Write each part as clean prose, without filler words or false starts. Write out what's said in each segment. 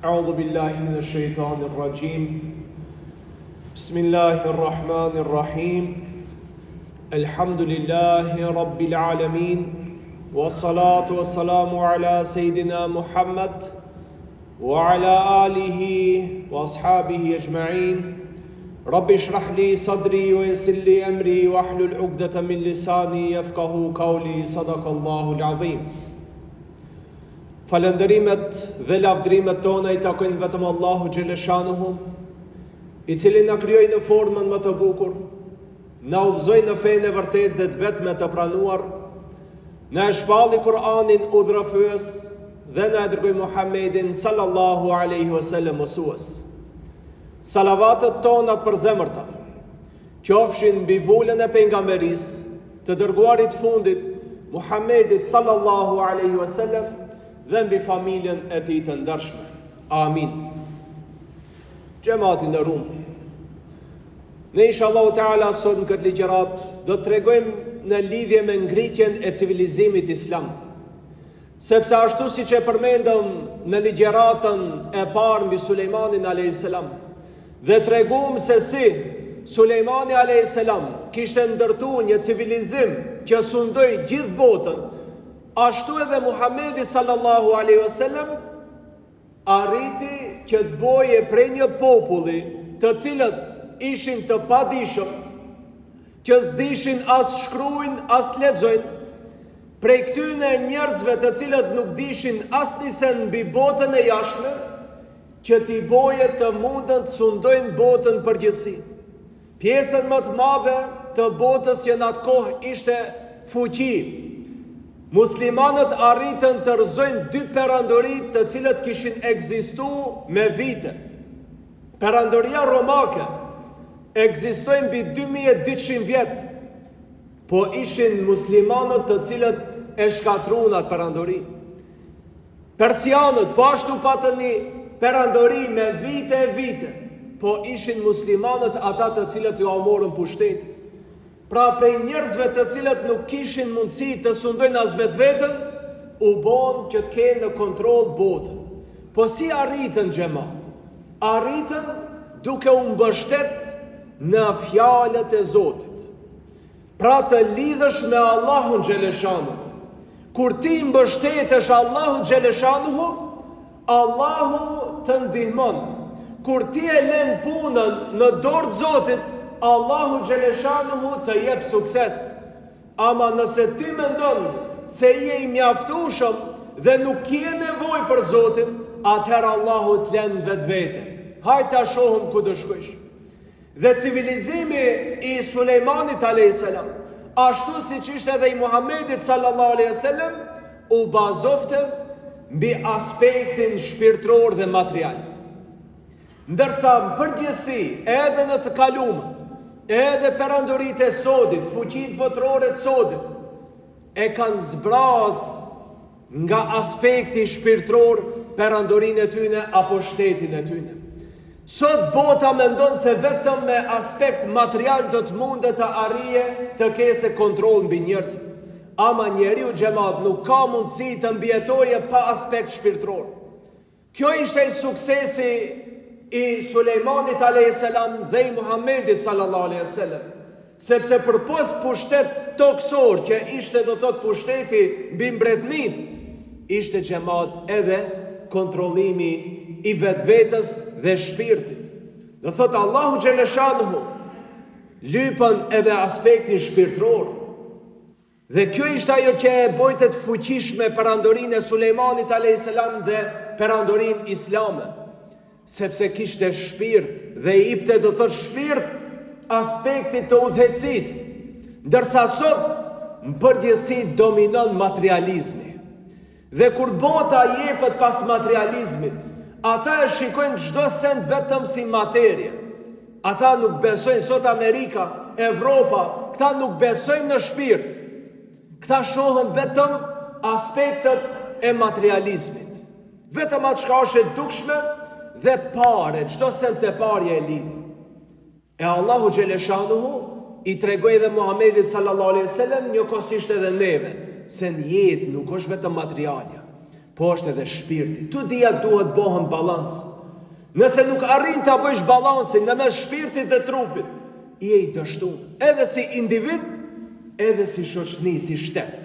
أعوذ بالله من الشيطان الرجيم بسم الله الرحمن الرحيم الحمد لله رب العالمين والصلاة والسلام على سيدنا محمد وعلى آله وأصحابه أجمعين رب اشرح لي صدري ويسر لي أمري واحلل عقدة من لساني يفقهوا قولي صدق الله العظيم. Falëndërimet dhe lavdrimet tona i takojnë vetëm Allahu Xheleshanuhu, i cili na krijoi në formën më të bukur, na udhëzoi në fenë e vërtetë dhe të vetme të pranuar, na e shpalli Kur'anin udhërofyes dhe na e dërgoi Muhammedin sallallahu alaihi wasallam mësues. Salavatet tona të përzemërta qofshin mbi vulën e pejgamberisë, të dërguarit fundit Muhammedit sallallahu alaihi wasallam dhe mbi familjen e tij të ndershme. Amin. Xhamati nderuar. Ne inshallah taala sot në këtë ligjërat do të tregojmë në lidhje me ngritjen e civilizimit islam. Sepse ashtu siç e përmendëm në ligjëratën e parë mbi Sulejmanin alayhis salam, dhe treguam se si Sulejmani alayhis salam kishte ndërtuar një civilizim që sundoi gjithë botën, ashtu edhe Muhamedi sallallahu alaihi wasallam arriti që të boje prej një populli të cilët ishin të padijshëm, që s'dishin as shkruajnë as lexojnë, prej këtyre njerëzve të cilët nuk dishin as nisen mbi botën e jashtme, që t'i boje të mundën të sundojnë botën përgjithësi. Pjesën më të madhe të botës që në atë kohë ishte fuqi. Muslimanët arritën të rrëzojnë dy perandorit të cilët kishin ekzistu me vite. Perandoria romake ekzistojnë mbi 2200 vjet, po ishin muslimanët të cilët e shkatruan atë perandori. Persianët po ashtu patën një perandori me vite e vite, po ishin muslimanët ata të cilët ju morën pushtetin. Pra prej njerëzve të cilët nuk kishin mundësi të sundojnë as vetveten, u bon që të kenë në kontroll botën. Po si arritën xhamat? Arritën duke u mbështet në fjalët e Zotit. Pra të lidhësh me Allahun Xheleshanuhu. Kur ti mbështetesh Allahun Xheleshanuhu, Allahu të ndihmon. Kur ti e lën punën në dorë të Zotit, Allahu Xheleshanuhu të jep sukses. Ama nëse ti mendon se je i mjaftueshëm dhe nuk ke nevojë për Zotin, atëherë Allahu të lën vetvete. Hajde ta shohim ku do shkojsh. Dhe civilizimi i Sulejmanit alayhis salam, ashtu siç ishte edhe i Muhamedit sallallahu alaihi wasallam, u bazofte mbi aspektin shpirtëror dhe material. Ndërsa në përgjithësi edhe në të kaluamën, edhe perandorit e sodit, fuqit botërore të sodit, e kanë zbraz nga aspekti shpirtëror perandorin e tyne apo shtetin e tyne. Sot bota mendon se vetëm me aspekt material do të mundet të arrije të kese kontrol mbi njerëzit. Ama njeriu xhamat nuk ka mundësi të mbjetoje pa aspekt shpirtëror. Kjo ishte i suksesi i Sulejmanit alayhis salam dhe i Muhamedit sallallahu alaihi wasallam, sepse përpos pushtet toksor që ishte do thot pushteti mbi mbretënit, ishte xhamat edhe kontrollimi i vetvetes dhe shpirtit. Do thot Allahu Xheleshanuhu lypën edhe aspektin shpirtëror. Dhe kjo ishte ajo që e bojtet fuqishme perandorinë e Sulejmanit alayhis salam dhe perandorinë islame, sepse kishte shpirt dhe i ipte do të shpirt aspektit të udhëheqësisë, ndërsa sot në përgjithësi dominon materializmi. Dhe kur bota jepet pas materializmit, ata e shikojnë çdo send vetëm si materie. Ata nuk besojnë sot Amerika, Evropa, këta nuk besojnë në shpirt. Këta shohën vetëm aspektet e materializmit. Vetëm atë çka është e dukshme dhe pare, çdo sent të parje e lidhë. E Allahu Xheleshanuhu i tregoi dhe Muhamedit sallallahu alaihi wasallam një kosisht edhe neve, se në jetë nuk është vetëm materialja. po është edhe shpirti. Tu dia duhet bëhen balans. Nëse nuk arrin ta bësh balansin në mes shpirtit dhe trupit, je i dështuar, edhe si individ, edhe si shoqni, si shtet.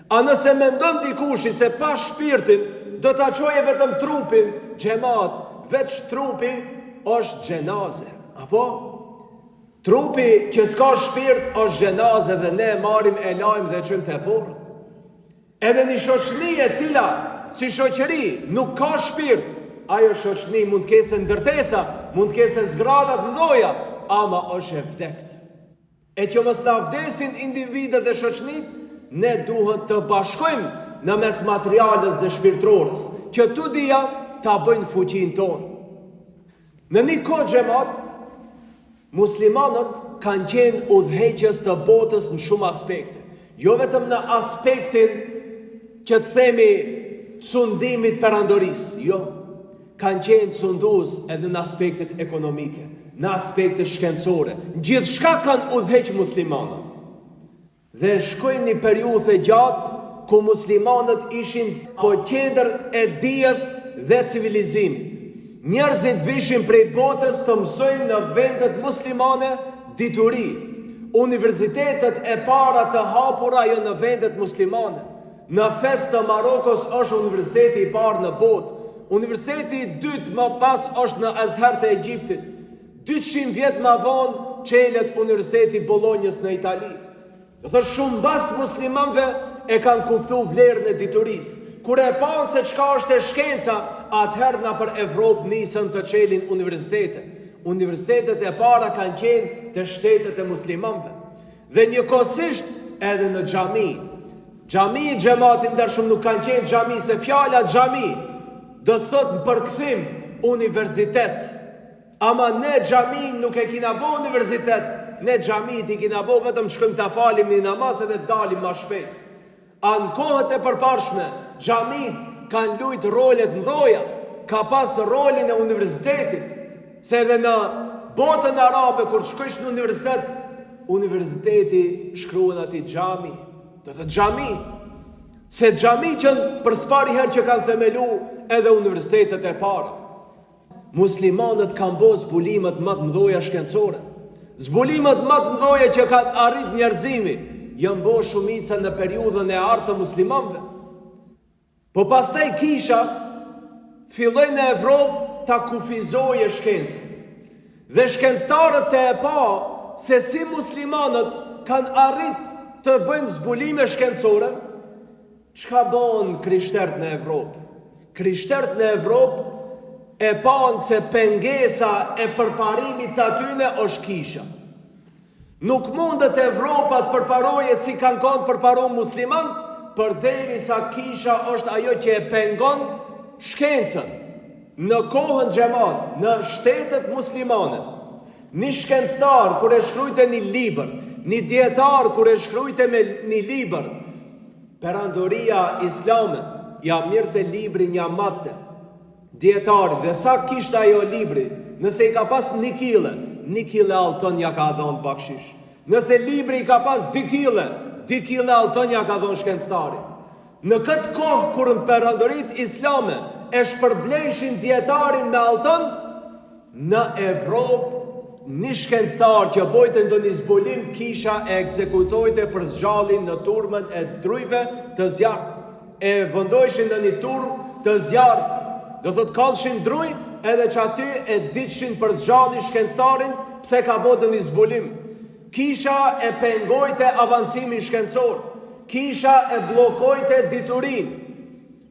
A nëse mendon dikush se pa shpirtin do ta çoje vetëm trupin, xhamat, veç trupi është xhenaze. Apo trupi që s'ka shpirt është xhenaze dhe ne marrim e lajm dhe çojmë te forë. Edhe një shoqni e cila si shoqëri nuk ka shpirt, ajo shoqni mund të kese ndërtesa, mund të kese zgradat mdoja, ama është e vdekt. E që mos na vdesin individet dhe shoqnit, ne duhet të bashkojmë në mes materiales dhe shpirtërorës, që tu dia ta bëjnë fuqin tonë. Në një kohë xhamat, muslimanët kanë qenë udhëheqës të botës në shumë aspekte. Jo vetëm në aspektin që të themi sundimit perandorisë, jo. Kanë qenë sundues edhe në aspektet ekonomike, në aspektet shkencore. Gjithë shka kanë udhëheq muslimanët. Dhe shkojnë një periudhë e gjatë ku muslimanët ishin po qendër e dijes dhe civilizimit. Njerëzit vishin prej botës të mësojnë në vendet muslimane dituri. Universitetet e para të hapura jo në vendet muslimane. Në Fes të Marokos është universiteti i parë në botë. Universiteti i dytë më pas është në Azhar të Egjiptit. 200 vjet më vonë çelet Universiteti i Bolonjës në Itali. Do thotë shumë mbas muslimanëve e kanë kuptuar vlerën e diturisë. Kur e panë se çka është e shkenca, atëherë na për Evropë nisën të çelin universitete. Universitetet e para kanë qenë të shtetet e muslimanëve. Dhe njëkohësisht edhe në xhami. Xhami i xhamatin ndershëm nuk kanë qenë xhami, se fjala xhami do të thotë në përkthim universitet. Ama ne xhami nuk e kina bo universitet, ne xhamit i kina bo vetëm shkojmë ta falim një namaz edhe dalim më shpejt. A në kohët e përparshme, xhamit kanë lujt rolet mdoja, ka pas rolin e universitetit, se edhe në botën arabe kur shkojsh në universitet, universiteti shkruan ati xhami, do të xhami, se xhami që për spari herë që kanë themelu edhe universitetet e para. Muslimanët kanë bo zbulimet më të mdoja shkencore. Zbulimet më të mdoja që kanë arrit njerëzimi janë bo shumica në periudhën e artë të muslimanëve. Po pastaj kisha filloi në Evropë ta kufizoje shkencën. Dhe shkencëtarët të e pa se si muslimanët kanë arrit të bëjnë zbulime shkencore, çka bën krishterët në Evropë? Krishterët në Evropë e panë se pengesa e përparimit të atyne është kisha. Nuk mundet Evropa të përparoje si kanë kanë përparo muslimant, përderi sa kisha është ajo që e pengon shkencën. Në kohën xhamat, në shtetet muslimane, një shkencëtar kur e shkrujte një libër, një dietar kur e shkrujte me një libër, perandoria islame, ja mirë të libri një matte, dietari, dhe sa kishte ajo libri, nëse i ka pas 1 kile alton ja ka dhënë bakshish. Nëse libri i ka pas 2 kile alton ja ka dhënë shkencëtarit. Në këtë kohë kur në perandorit islame e shpërbleshin dietarin me alton, në Evropë një shkencëtar që bojte ndonjë zbulim kisha e ekzekutojte për zgjallin në turmën e drujve të zjarrt. E vendoshin në një turmë të zjarrt. Do thot kallshin druj edhe që aty e ditëshin për zgjallin shkencëtarin pse ka bojte një zbulim. Kisha e pengojte avancimin shkencor. Kisha e blokojte diturin.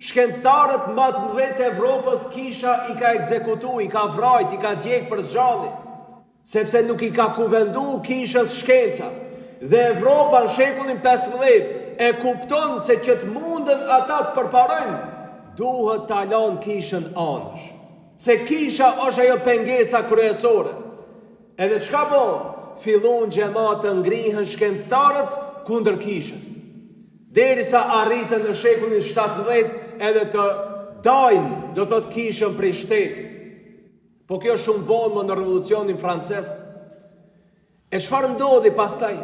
Shkencëtarët më të mëdhenj të Evropës kisha i ka ekzekutu, i ka vrajt, i ka djeg për zgjallin, sepse nuk i ka kuvendu kishës shkenca. Dhe Evropa në shekullin 15 e kupton se që të mundën ata të përparojnë, duhet të alon kishën anësh. Se kisha është ajo pengesa kryesore. Edhe çka bon? Fillun xhamat të ngrihen shkencëtarët kundër kishës. Derisa arritën në shekullin 17 edhe të dajnë, do thot kishën prej shtetit. Po kjo shumë vonë më në revolucionin francez. E çfarë ndodhi pastaj?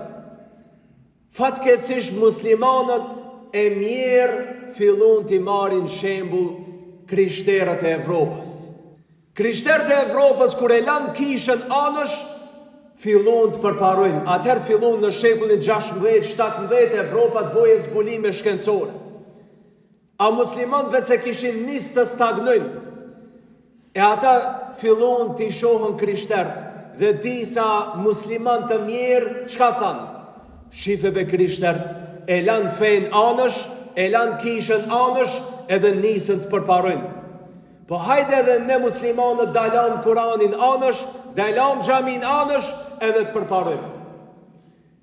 Fatkeqësisht muslimanët e mirë fillon t'i marrin shembull krishterët e Evropës. Krishterët e Evropës kur e lanë kishën anësh, fillon të përparojnë. Atëherë fillon në shekullin 16-17 Evropa të bojë zbulime shkencore. A muslimanët vetë se kishin nisë të stagnojnë, e ata fillon t'i shohën krishterët, dhe disa musliman të mirë, çka thanë? Shifeve krishterët, e lanë fejnë anësh, e lanë kishën anësh, edhe nisën të përparojnë. Po hajde edhe ne muslimanët dalam Kuranin anësh, dalam xhamin anësh, edhe të përparojmë.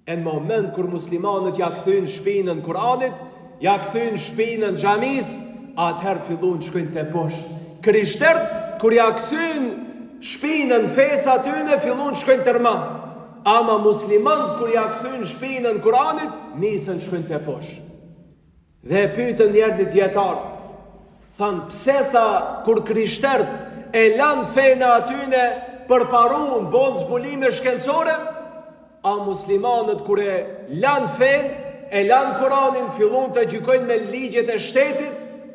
E në moment kur muslimanët ja kthyn shpinën Kuranit, ja kthyn shpinën xhamis, atëherë fillon të shkojnë te poshtë. Krishterët kur ja kthyn shpinën fesa tyne, fillon të shkojnë tërma. Ama muslimanët kur ja kthyn shpinën Kuranit, nisën shkojnë te poshtë. Dhe e pyetën njerë një dietar, thanë, pse tha kur krishterët e lanë fena atyne përparun, bon zbulime shkencore, a muslimanët kur e lanë fen, e lanë Kuranin, fillon të gjykojnë me ligjet e shtetit,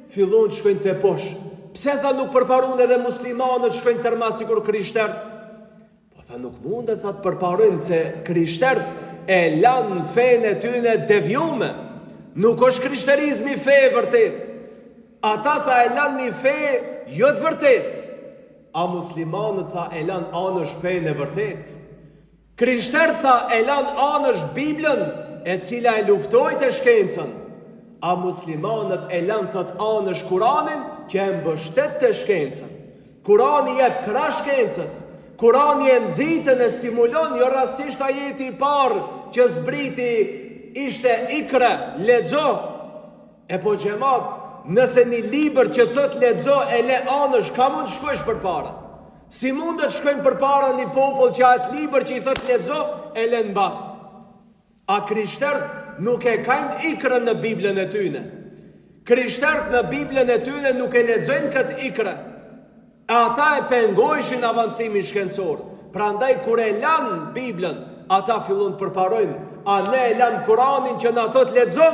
fillon të shkojnë të poshtë. Pse tha nuk përparun edhe muslimanët shkojnë tërma si kur krishterët? Po tha nuk mundet tha të përparun se krishterët e lanë fen e tyne devjume. Nuk është krishterizmi fe e vërtet. Ata tha e lanë një fe jo të vërtet. A muslimanët tha e lanë anësh fejnë e vërtet. Krishterët tha e lanë anësh Biblën, e cila e luftoj të shkencën. A muslimanët e lanë thot anësh Kuranin, që e mbështet të shkencën. Kurani jep kra shkencës. Kurani e nxitën e stimulon, jo rasisht ajeti I parë që zbriti ishte ikra, lexo. E po xhamat, nëse një libër që thot lexo e le anësh, ka mund të shkojsh për para? Si mund të shkojnë për para një popull që atë libër që I thot lexo e le në bas? A krishterët nuk e kajnë ikrën në Biblën e tyne. Krishterët në Biblën e tyne nuk e lexojnë këtë ikra. Ata e pengojshin avancimin shkencor. Prandaj kur e lanë Biblën, ata fillon të përparojnë. A ne e lanë Kuranin që na thot lexo?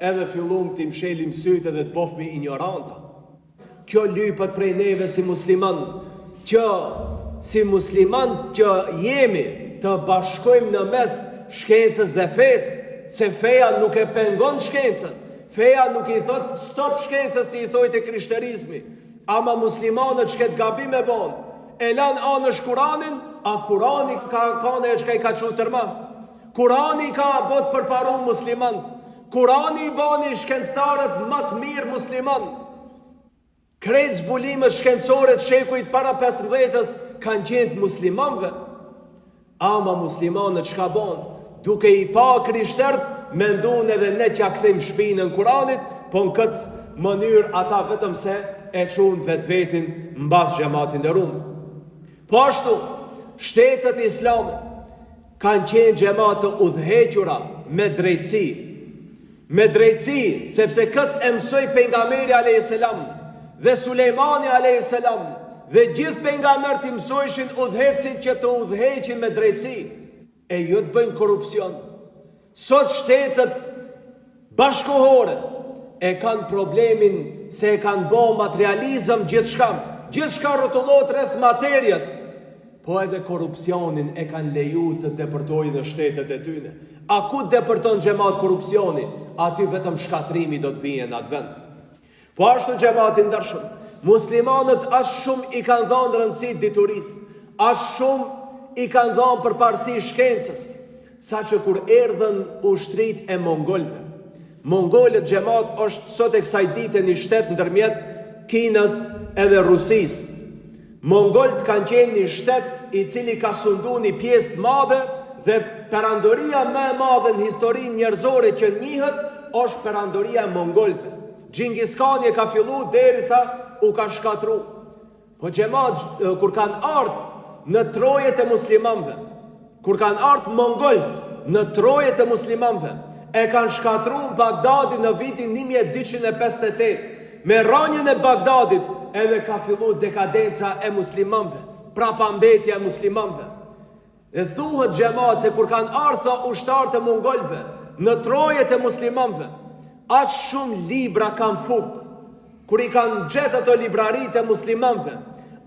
Edhe fillum të mshelim sytë dhe të bofmi ignoranta. Kjo lypët prej neve si musliman, që si musliman që jemi të bashkojmë në mes shkencës dhe fesë, se feja nuk e pengon shkencën. Feja nuk I thot stop shkencës si I thojt e krishterizmi. Ama muslimanët që këtë gabim e bon, e lanë anësh Kuranin, a Kurani ka në e që ka I ka që tërma. Kurani ka bot përparu muslimant. Kurani I bani shkencëtarët më të mirë musliman. Krejt zbulimet shkencore të shekujt para 15-ës kanë qenë muslimanve. Ama muslimanët çka bën? Duke I pa krishterët, mendon edhe ne që ja kthejmë shpinën Kuranit, po në këtë mënyrë ata vetëm se e çuan vetvetin mbas xhamatin nderuar. Po ashtu, shtetet islame kanë qenë xhamate të udhëhequra me drejtësi. Me drejtësi, sepse këtë e mësoi pejgamberi alayhis salam dhe Sulejmani alayhis salam dhe gjithë pejgamberët I mësojshin udhëhecit që të udhëheqin me drejtësi, e jo të bëjnë korrupsion. Sot shtetet bashkohore e kanë problemin se e kanë bërë materializëm gjithçka rrotullohet rreth materjes, po edhe korrupsionin e kanë leju të depërtojnë në shtetet e tyne. A ku depërton xhamat korrupsioni? Aty vetëm shkatrimi do të vijë në atë vend. Po ashtu xhamati ndershëm, muslimanët as shumë I kanë dhënë rëndësi diturisë, as shumë I kanë dhënë përparësi shkencës, saqë kur erdhën ushtrit e mongolëve. Mongolët xhamat është sot e kësaj dite një shtet ndërmjet Kinës edhe Rusisë. Mongolët kanë qenë një shtet I cili ka sundu një pjesë të madhe dhe perandoria më e madhe në historinë njerëzore që njihet është perandoria e mongolëve. Xhingis Khani e ka fillu derisa u ka shkatru. Po xhamat kur kanë ardhur në trojet e muslimanëve, kur kanë ardhur mongolët në trojet e muslimanëve, e kanë shkatru Bagdadin në vitin 1258. Me rënien e Bagdadit edhe ka fillu dekadenca e muslimanëve, prapambetja e muslimanëve. Dhe thuhet xhamat se kur kanë ardhur ushtarët e mongolëve në trojet e muslimanëve, aq shumë libra kanë fuk, kur i kanë gjetë ato librarit e muslimanve,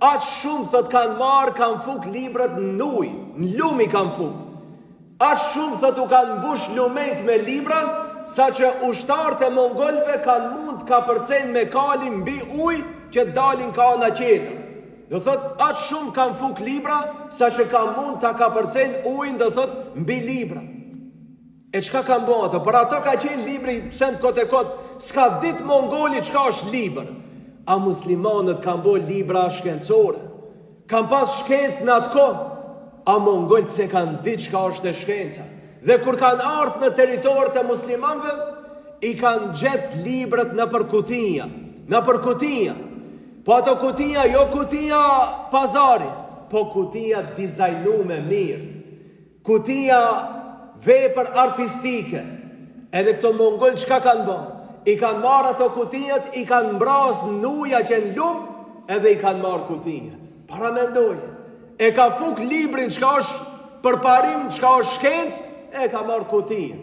aq shumë thot kanë marë, kanë fuk librat në ujë, në lumi kanë fuk, aq shumë thot u kanë mbush lumejt me libra, sa që ushtarët e mongolve kanë mund ka përcen me kalin mbi ujë që dalin ka ana tjetër. Do thot aq shumë kanë fuk libra, sa që kanë mund ta ka përcen ujën, do thot mbi libra. E çka kanë bën ato? Për ato ka qenë libri send kot e kot, s'ka dit mongoli çka është libër. A muslimanët kanë bën libra shkencore. Kanë pas shkencë në atë kohë, a mongolët se kanë dit çka është e shkenca. Dhe kur kanë ardhur në territorët e muslimanëve, i kanë gjetë librat në për kutia. Po ato kutia, jo kutia pazari, po kutia dizajnume mirë. Kutia vepër artistike. Edhe këto mongol çka kanë bën? I kanë marrë ato kutijat, i kanë mbras në uja që në lumë, edhe i kanë marrë kutijat. Para mendoje. E ka fuk librin çka është përparim, çka është shkencë, e ka marrë kutijat.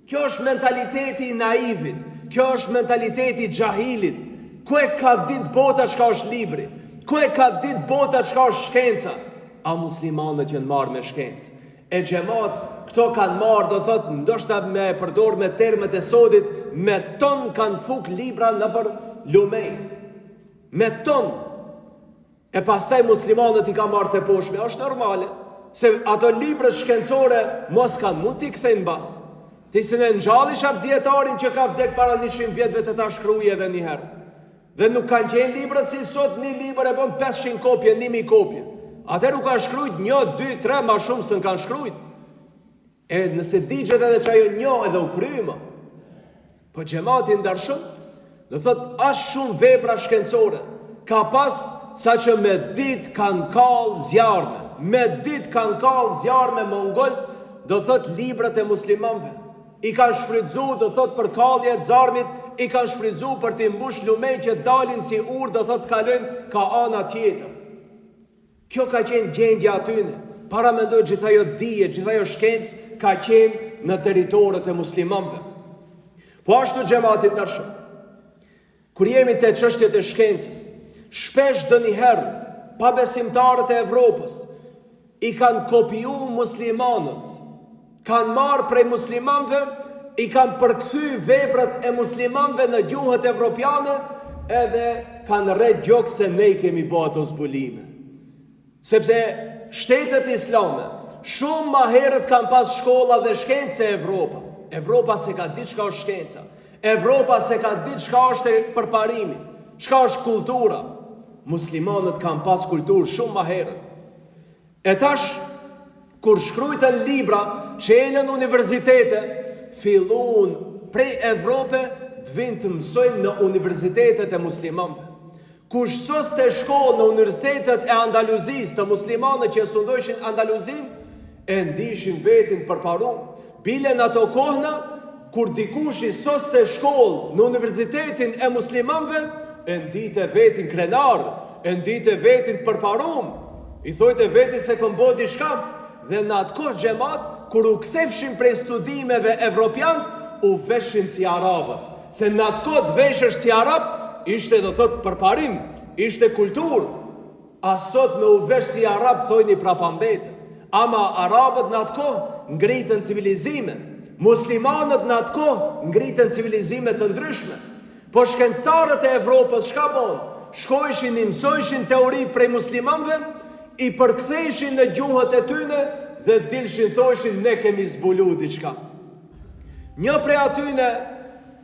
Kjo është mentaliteti i naivit, kjo është mentaliteti i xahilit. Ku e ka ditë bota çka është libri? Ku e ka ditë bota çka është shkenca? A muslimanët janë marrë me shkencë. E xhamat këto kanë marrë, do thot, ndoshta me përdor me termet e sodit, me ton kanë fuk libra në për lumej. Me ton. E pastaj muslimanët i ka marrë të poshme. Është normale, se ato libra shkencore mos kanë mund t'i kthejnë bas. Ti se në ngjallish atë dietarin që ka vdek para 100 vjetëve të ta shkruje edhe një herë. Dhe nuk kanë qenë librat si sot, një libër e bën 500 kopje, 1000 kopje. Atër u kanë shkrujt 1, 2, 3, ma shumë se në kanë shkrujt. E nëse digjet edhe që ajo një edhe u kryma. Po xhamati ndarshëm, do thot as shumë vepra shkencore. Ka pas sa që me dit kanë kallë zjarme. Me dit kanë kallë zjarme mongolt, do thot librat e muslimanve. I kanë shfrytzu, do thot për kallje të zarmit, i kanë shfrytzu për t'i mbush lumej që dalin si ur, do thot kalojnë ka ana tjetër. Kjo ka qenë gjendja atyne. Para mendoj gjitha jo dije, gjitha jo shkencë ka qenë në territorët e muslimanve. Po ashtu xhamatit ndarshëm. Kur jemi te çështjet e shkencës, shpesh doniherë pabesimtarët e Evropës i kanë kopiju muslimanët. Kanë marrë prej muslimanve, i kanë përkthy veprat e muslimanve në gjuhët evropiane, edhe kanë rreth gjokë se ne kemi bërë ato zbulime. Sepse shtetet islame shumë ma herët kanë pas shkolla dhe shkencë se Evropa. Evropa se ka ditë çka është shkenca. Evropa se ka ditë çka është përparimi, çka është kultura. Muslimanët kanë pas kulturë shumë ma herët. E tash, kur shkrujtën libra që elën universitete, fillun prej Evrope të vinë të mësojnë në universitetet e muslimanëve. Kush sos të shkollë në universitetet e Andaluzis të muslimanë që sundojshin Andaluzin, e ndishin vetin përparum. Bile në ato kohna, kur dikushi sos të shkollë në universitetin e muslimanëve, e ndite vetin krenar, e ndite vetin përparum. I thojtë e vetin se këmbo diçka. Dhe në atë kohë xhamat, kur u kthefshin prej studimeve evropian, u veshin si arabët. Se në atë kohë të veshësh si arab, ishte do thot përparim, ishte kulturë. A sot me u vesh si arab thojni prapambetet. Ama arabët në atë kohë ngritën civilizime. Muslimanët në atë kohë ngritën civilizime të ndryshme. Po shkencëtarët e Evropës çka bën? Shkojshin i mësojshin teoritë prej muslimanëve, i përktheshin në gjuhët e tyne dhe dilshin thoshin ne kemi zbulu diçka. Një prej atyne,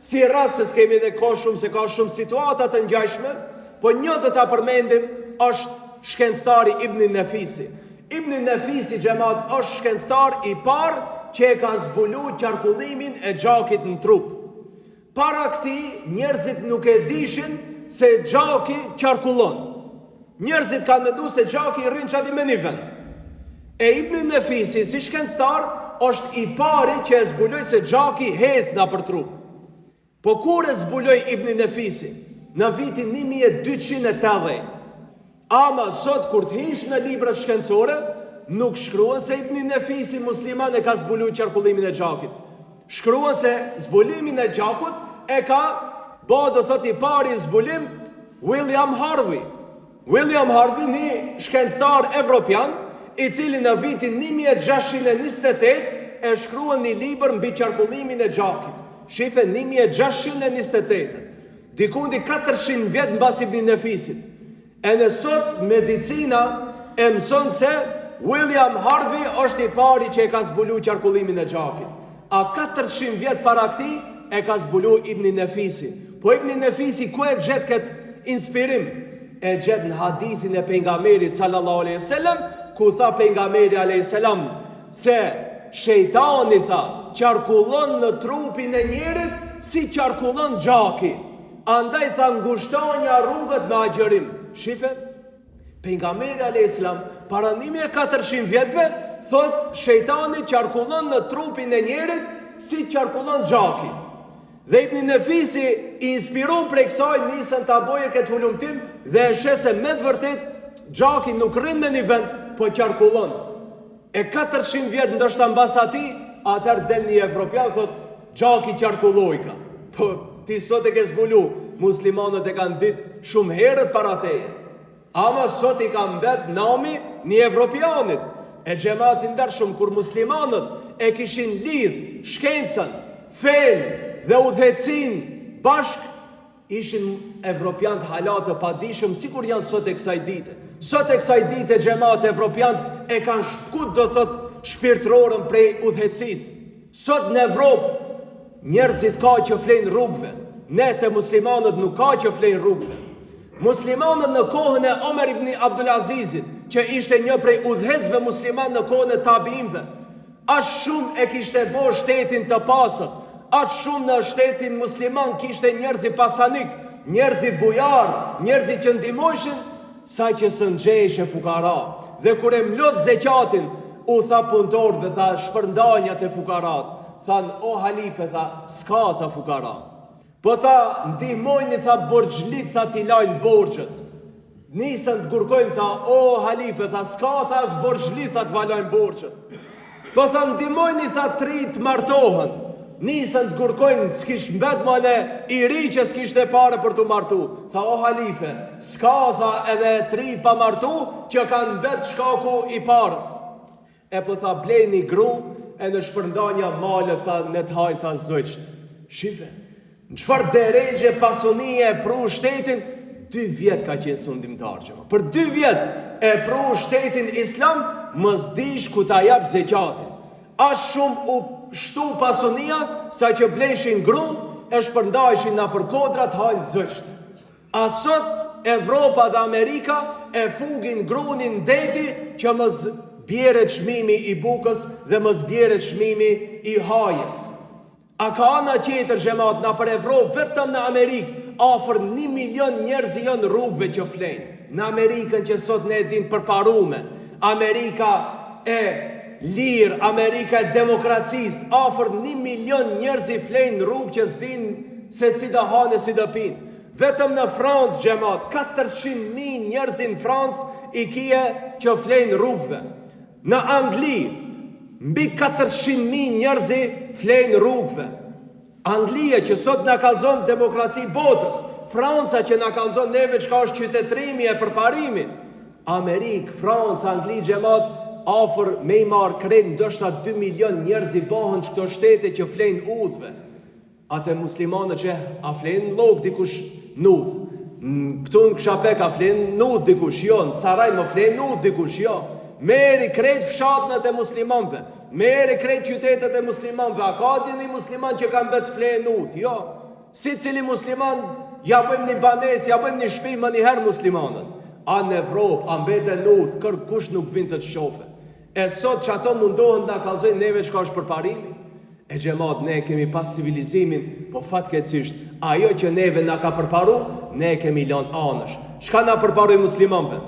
si rast se s'kemi dhe ko shumë, se ka shumë situatat të ngjashme, po një të ta përmendim është shkencëtari Ibn Nefisi. Ibn Nefisi xhamat është shkencëtar i parë që e ka zbulu qarkullimin e gjakit në trup. Para këtij njerëzit nuk e dishin se gjaki qarkullon. Njerëzit kanë menduar se gjaki rrin çati me një vend. E Ibn Nefisi si shkencëtar është i pari që e zbuloi se gjaki hecna për trup. Po kur e zbuloi Ibn Nefisi? Në vitin 1280. Ama sot kur të hish në librat shkencore, nuk shkruan se Ibn Nefisi musliman e ka zbuluar qarkullimin e gjakit. Shkruan se zbulimin e gjakut e ka bo do thot i pari zbulim William Harvey. William Harvey, një shkencëtar evropian, i cili në vitin 1628 e shkruan një libër mbi qarkullimin e gjakit. Shife 1628. Dikundi 400 vjet mbas Ibn Nefisit. E në sot medicina e mëson se William Harvey është i pari që e ka zbulu qarkullimin e gjakit. A 400 vjet para këtij e ka zbulu Ibn Nefisi. Po Ibn Nefisi ku e gjet këtë inspirim? E gjet në hadithin e pejgamberit sallallahu alaihi wasallam, ku tha pejgamberi alaihi salam se shejtani tha qarkullon në trupin e njerit si qarkullon gjaki. Andaj tha ngushtonja rrugët me agjërim. Shife, pejgamberi alayhis salam para 1400 vjetëve thot shejtani qarkullon në trupin e njerit si qarkullon gjaki. Dhe Ibn Nefisi i inspiron prej kësaj nisën ta boje këtë hulumtim dhe e sheh se me të vërtet gjaki nuk rrin në një vend, po qarkullon. E 400 vjet ndoshta mbas atij, atëherë del një evropian thot gjaki qarkulloi ka. Po ti sot e ke zbulu, muslimanët e kanë ditë shumë herët para teje. Ama sot i ka mbet nami një evropianit. E xhamati ndershëm kur muslimanët e kishin lidh shkencën, fen dhe udhëhecin bashk, ishin evropian të halatë padijshëm sikur janë sot e kësaj dite. Sot e kësaj dite xhamati evropian e kanë shkut do thot shpirtërorën prej udhëhecisë. Sot në Evropë njerëzit ka që flenë rrugëve. Ne të muslimanët nuk ka që flenë rrugëve. Muslimanët në kohën e Omer ibn Abdulazizit, që ishte një prej udhëhecëve musliman në kohën e tabiinëve, aq shumë e kishte bo shtetin të pasët, aq shumë në shtetin musliman kishte njerëzi pasanik, njerëzi bujar, njerëzi që ndihmojshin, sa që së nxeheshe fukara. Dhe kur e mlodh zekatin, u tha punëtorëve, tha shpërndanjat e fukarat, than o halife, tha s'ka tha fukara. Po tha ndihmojni, tha borxhlit, tha t'i lajnë borxhet. Nisën të gurkojnë, tha o halife, tha s'ka tha as borxhlit, tha t'va lajnë borxhet. Po tha ndihmojni, tha tri të martohen. Nisën të gurkojnë, s'kish mbet male i ri që s'kishte pare për t'u martu. Tha o halife, s'ka tha edhe tri pa martu që kanë mbet shkaku i parës. E po tha blejni gru e në shpërndanja male, tha në t'hajnë, tha zëqt. Shife, në qëfar deregje pasunie e pru shtetin, 2 vjet ka qenë sundimtar që ma. Për 2 vjet e pru shtetin islam, më zdish ku ta jap zekatin. Ashtë shumë u shtu pasunia, sa që bleshin gru, e shpërndajshin në përkodrat hajnë zëqt. Asot Evropa dhe Amerika e fugin grunin deti që më bjeret shmimi i bukës dhe më zbjeret shmimi i hajes. A ka ana tjetër xhamat na për Evropë, vetëm në Amerikë, afër 1 milion njerëz janë rrugëve që flenë. Në Amerikën që sot ne e dim përparume, Amerika e lirë, Amerika e demokracisë, afër 1 milion njerëz i flenë rrugë që s'din se si da hanë, si da pinë. Vetëm në Francë xhamat, 400.000 njerëz në Francë i kije që flenë rrugëve. Në Angli, mbi 400.000 njerëzi flenë rrugëve. Anglia që sot në kalzon demokraci botës, Franca që në kalzon neve qka është qytetrimi e përparimi, Amerikë, Francë, Angli, xhamat, afër me i marë kred, ndoshta 2 milion njerëzi bohën që këto shtete që flenë udhve. Ate muslimanë që a flenë logë dikush nudh. Këtu në Kshapek a flenë nudh dikush, jo. Në Saraj më flenë nudh dikush, jo. Meri krejt fshatnët e muslimanve, meri krejt qytetet e muslimanve. A ka dini musliman që kanë bet flenë udh? Jo. Si cili musliman, ja bëjmë një banes, ja bëjmë një shpi më njëherë muslimanët. A në Evropë, a mbete në udh, kërkush nuk vind të shofe. E sot që ato mundohen nga kalzojnë neve shka është përparimi. E xhamat, ne kemi pas civilizimin, po fatkeqësisht, ajo që neve na ka përparu, ne kemi lënë anësh. Çka na përparoi muslimanëve?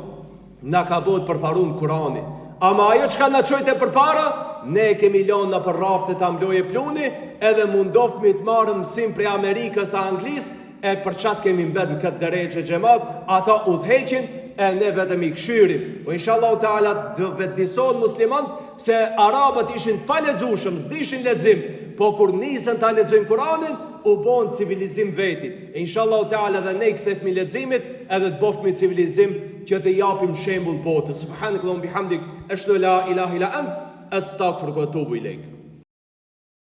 Na ka bot përparum Kurani. Ama ajo çka na çojte përpara, ne kemi lënë në për rafte ta mbloje pluni, edhe mundofmi të marrëm mësim prej Amerikës a Anglisë, e për çat kemi mbet në këtë drejtë xhamat, ata udhëheqin e ne vetëm i këshyrim. Po inshallah taala do vetëdijson musliman se arabët ishin pa lexueshëm, s'dishin lexim, po kur nisën ta lexojnë Kur'anin, u bon civilizim veti. E inshallah taala dhe ne kthehemi leximit edhe të bëfmi civilizim që të japim shembull botës. Subhanakallahumma bihamdik, ashhadu la ilaha illa ant, astaghfiruka wa atubu ilaik.